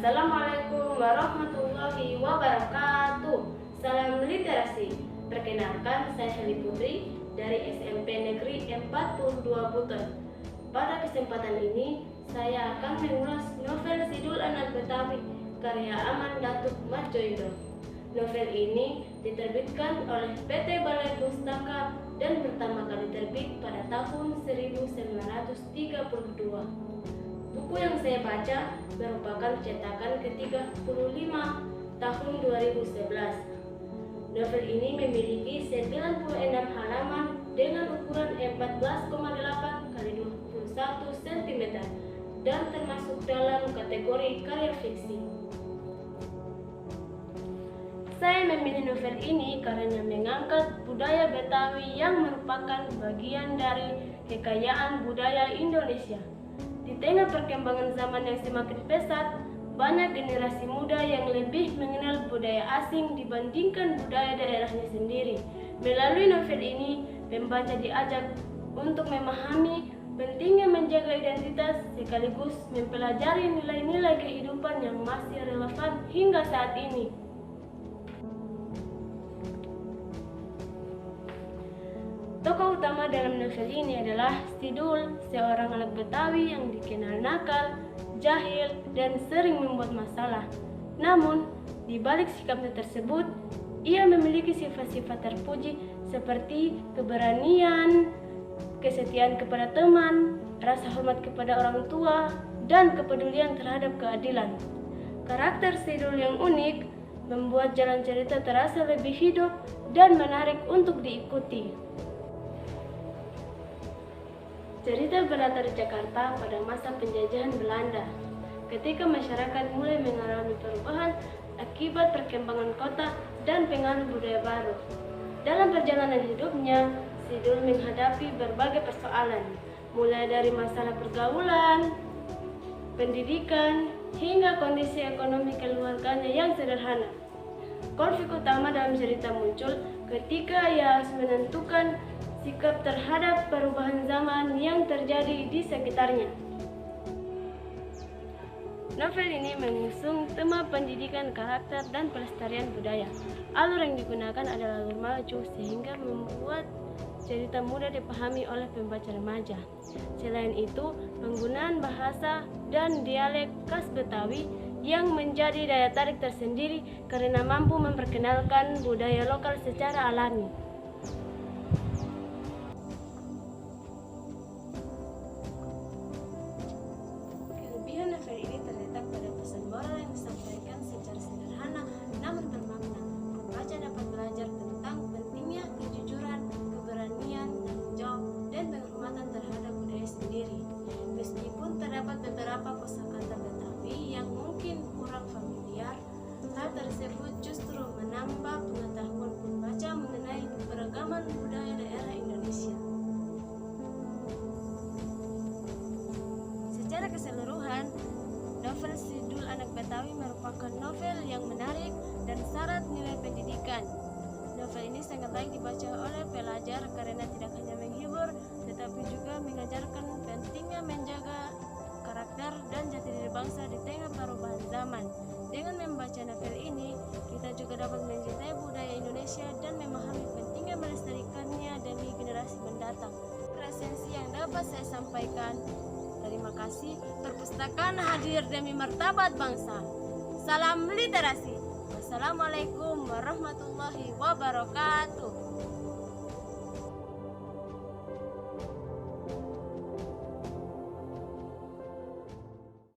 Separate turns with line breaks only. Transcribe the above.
Assalamualaikum warahmatullahi wabarakatuh. Salam literasi. Perkenalkan, saya Shelly Putri dari SMP Negeri 42 Buton. Pada kesempatan ini, saya akan mengulas novel Sidul Anak Betawi karya Aman Datuk Madjoido. Novel ini diterbitkan oleh PT Balai Pustaka dan pertama kali terbit pada tahun 1932. Buku yang saya baca merupakan cetakan ke-35 tahun 2011. Novel ini memiliki 96 halaman dengan ukuran 14,8 x 21 cm dan termasuk dalam kategori karya fiksi. Saya memilih novel ini karena mengangkat budaya Betawi yang merupakan bagian dari kekayaan budaya Indonesia. Di tengah perkembangan zaman yang semakin pesat, banyak generasi muda yang lebih mengenal budaya asing dibandingkan budaya daerahnya sendiri. Melalui novel ini, pembaca diajak untuk memahami pentingnya menjaga identitas sekaligus mempelajari nilai-nilai kehidupan yang masih relevan hingga saat ini. Tokoh utama dalam novel ini adalah Sidul, seorang anak Betawi yang dikenal nakal, jahil, dan sering membuat masalah. Namun, di balik sikapnya tersebut, ia memiliki sifat-sifat terpuji seperti keberanian, kesetiaan kepada teman, rasa hormat kepada orang tua, dan kepedulian terhadap keadilan. Karakter Sidul yang unik membuat jalan cerita terasa lebih hidup dan menarik untuk diikuti. Cerita berlatar di Jakarta pada masa penjajahan Belanda, ketika masyarakat mulai mengalami perubahan akibat perkembangan kota dan pengaruh budaya baru. Dalam perjalanan hidupnya, Sidul menghadapi berbagai persoalan, mulai dari masalah pergaulan, pendidikan, hingga kondisi ekonomi keluarganya yang sederhana. Konflik utama dalam cerita muncul ketika ia harus menentukan sikap terhadap perubahan zaman yang terjadi di sekitarnya. Novel ini mengusung tema pendidikan karakter dan pelestarian budaya. Alur yang digunakan adalah alur maju sehingga membuat cerita mudah dipahami oleh pembaca remaja. Selain itu, penggunaan bahasa dan dialek khas Betawi yang menjadi daya tarik tersendiri karena mampu memperkenalkan budaya lokal secara alami. Novel ini terletak pada pesan moral yang disampaikan secara sederhana namun bermakna. Pembaca dapat belajar tentang pentingnya kejujuran, keberanian, tanggung jawab, dan penghormatan terhadap budaya sendiri. Meskipun terdapat beberapa kosakata Betawi yang mungkin kurang familiar, hal tersebut justru menambah pengetahuan pembaca mengenai keberagaman budaya daerah Indonesia. Secara keseluruhan, novel Sidul Anak Betawi merupakan novel yang menarik dan syarat nilai pendidikan. Novel ini sangat baik dibaca oleh pelajar karena tidak hanya menghibur, tetapi juga mengajarkan pentingnya menjaga karakter dan jati diri bangsa di tengah perubahan zaman. Dengan membaca novel ini, kita juga dapat mencintai budaya Indonesia dan memahami pentingnya melestarikannya demi generasi mendatang. Resensi yang dapat saya sampaikan, terima kasih. Perpustakaan hadir demi martabat bangsa. Salam literasi. Wassalamualaikum warahmatullahi wabarakatuh.